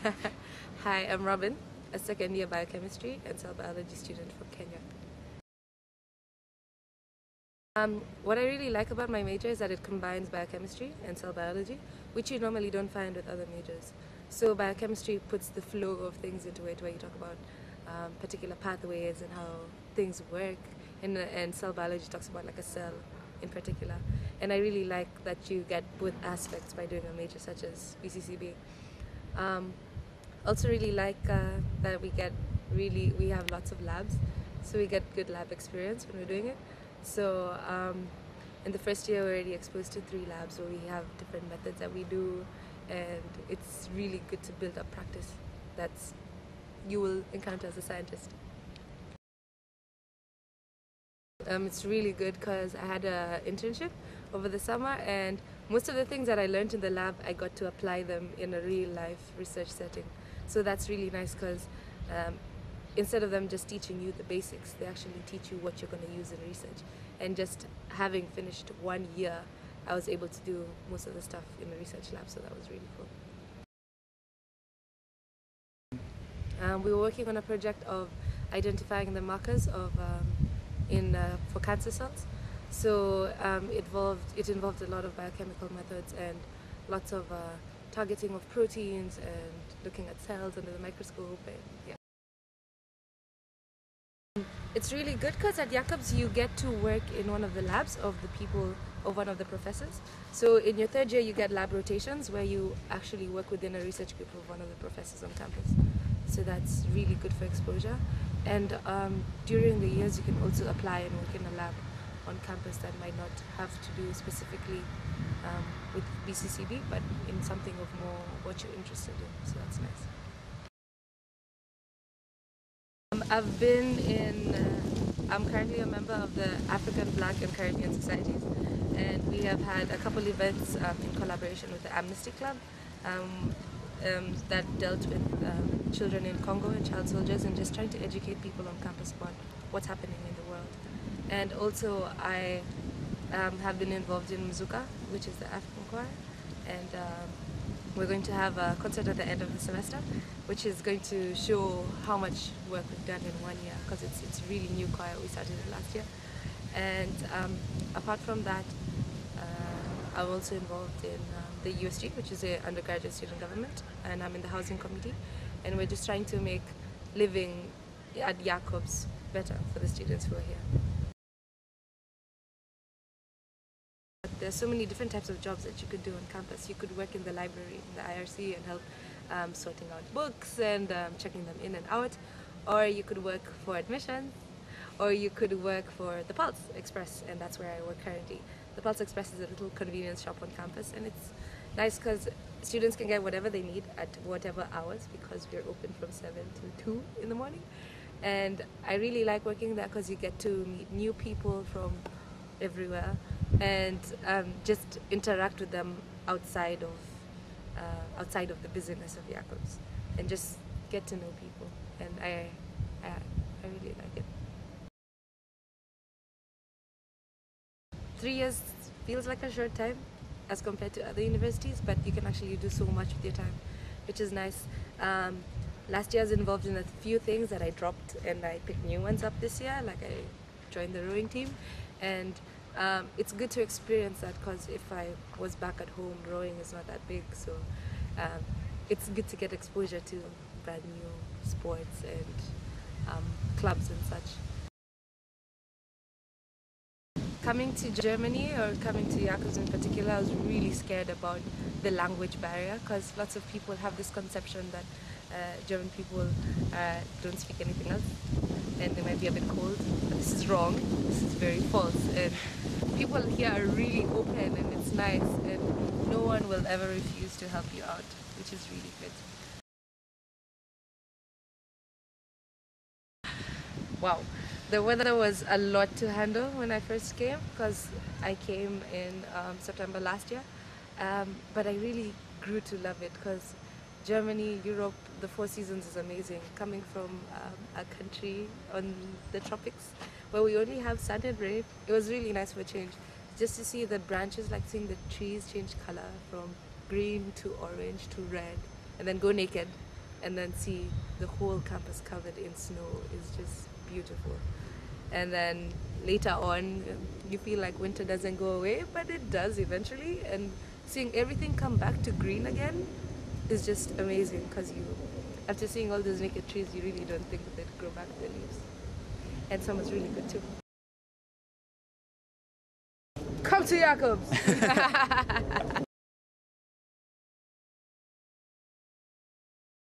Hi, I'm Robin, a second-year Biochemistry and Cell Biology student from Kenya. What I really like about my major is that it combines biochemistry and cell biology, which you normally don't find with other majors. So biochemistry puts the flow of things into it, where you talk about particular pathways and how things work, and cell biology talks about like a cell in particular. And I really like that you get both aspects by doing a major such as BCCB. Also really like that we have lots of labs, so we get good lab experience when we're doing it. So in the first year we're already exposed to 3 labs where we have different methods that we do, and it's really good to build up practice that's you will encounter as a scientist. It's really good because I had an internship over the summer, and most of the things that I learned in the lab, I got to apply them in a real life research setting. So that's really nice because instead of them just teaching you the basics, they actually teach you what you're going to use in research. And just having finished 1 year, I was able to do most of the stuff in the research lab, so that was really cool. We were working on a project of identifying the markers of for cancer cells. So it involved a lot of biochemical methods and lots of targeting of proteins and looking at cells under the microscope. And yeah. It's really good because at Jacobs you get to work in one of the labs of one of the professors. So in your 3rd year you get lab rotations where you actually work within a research group of one of the professors on campus. So that's really good for exposure. And during the years you can also apply and work in a lab on campus that might not have to do specifically with BCCB, but in something of more what you're interested in. So that's nice. I'm currently a member of the African, Black and Caribbean Societies, and we have had a couple events in collaboration with the Amnesty Club that dealt with children in Congo and child soldiers, and just trying to educate people on campus about what's happening in the world. And also I have been involved in Mzuka, which is the African choir, and we're going to have a concert at the end of the semester, which is going to show how much work we've done in 1 year, because it's really new choir. We started it last year. And apart from that, I'm also involved in the USG, which is the undergraduate student government, and I'm in the housing committee, and we're just trying to make living at Jacobs better for the students who are here. There's so many different types of jobs that you could do on campus. You could work in the library, in the IRC, and help sorting out books and checking them in and out, or you could work for admissions, or you could work for the Pulse Express, and that's where I work currently. The Pulse Express is a little convenience shop on campus, and it's nice because students can get whatever they need at whatever hours, because we're open from 7 to 2 in the morning. And I really like working there because you get to meet new people from everywhere and just interact with them outside of the busyness of Jacobs, and just get to know people, and I really like it. 3 years feels like a short time as compared to other universities, but you can actually do so much with your time, which is nice. Last year I was involved in a few things that I dropped, and I picked new ones up this year, like I joined the rowing team, and it's good to experience that, because if I was back at home, rowing is not that big, so it's good to get exposure to brand new sports and clubs and such. Coming to Germany, or coming to Jacobs in particular, I was really scared about the language barrier, because lots of people have this conception that German people don't speak anything else and they might be a bit cold, but this is wrong. This is very false, and people here are really open, and it's nice, and no one will ever refuse to help you out, which is really good. Wow, the weather was a lot to handle when I first came, because I came in September last year, but I really grew to love it, because Germany, Europe, the 4 seasons is amazing. Coming from a country on the tropics where we only have sun and rain, it was really nice for a change. Just to see the branches, like seeing the trees change color from green to orange to red, and then go naked. and then see the whole campus covered in snow is just beautiful. And then later on, you feel like winter doesn't go away, but it does eventually. And seeing everything come back to green again is just amazing, because after seeing all those naked trees, you really don't think that they'd grow back their leaves. And summer's really good too. Come to Jacobs!